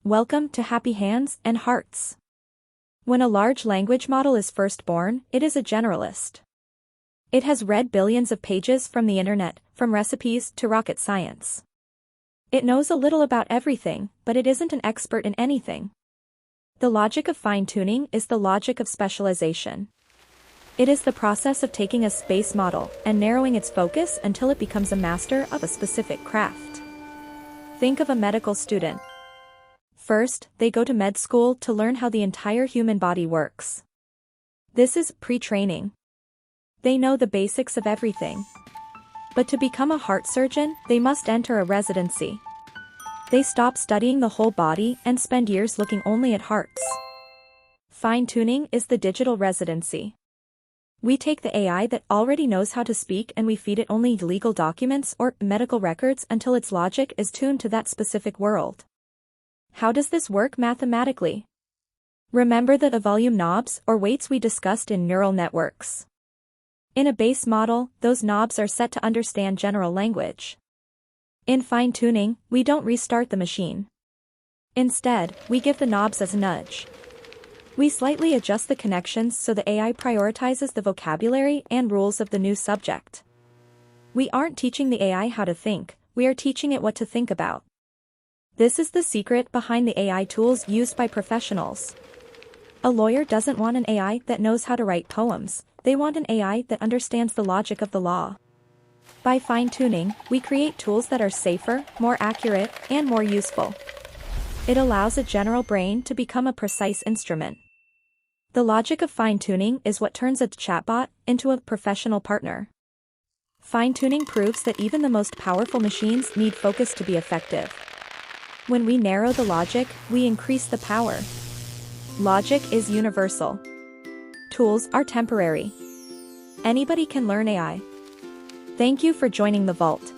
Welcome to Happy Hands and Hearts. When a large language model is first born, it is a generalist. It has read billions of pages from the internet, from recipes to rocket science. It knows a little about everything, but it isn't an expert in anything. The logic of fine-tuning is the logic of specialization. It is the process of taking a space model and narrowing its focus until it becomes a master of a specific craft. Think of a medical student. First, they go to med school to learn how the entire human body works. This is pre-training. They know the basics of everything. But to become a heart surgeon, they must enter a residency. They stop studying the whole body and spend years looking only at hearts. Fine-tuning is the digital residency. We take the AI that already knows how to speak and we feed it only legal documents or medical records until its logic is tuned to that specific world. How does this work mathematically? Remember the volume knobs or weights we discussed in neural networks. In a base model, those knobs are set to understand general language. In fine-tuning, we don't restart the machine. Instead, we give the knobs as a nudge. We slightly adjust the connections so the AI prioritizes the vocabulary and rules of the new subject. We aren't teaching the AI how to think, we are teaching it what to think about. This is the secret behind the AI tools used by professionals. A lawyer doesn't want an AI that knows how to write poems, they want an AI that understands the logic of the law. By fine-tuning, we create tools that are safer, more accurate, and more useful. It allows a general brain to become a precise instrument. The logic of fine-tuning is what turns a chatbot into a professional partner. Fine-tuning proves that even the most powerful machines need focus to be effective. When we narrow the logic, we increase the power. Logic is universal. Tools are temporary. Anybody can learn AI. Thank you for joining the Vault.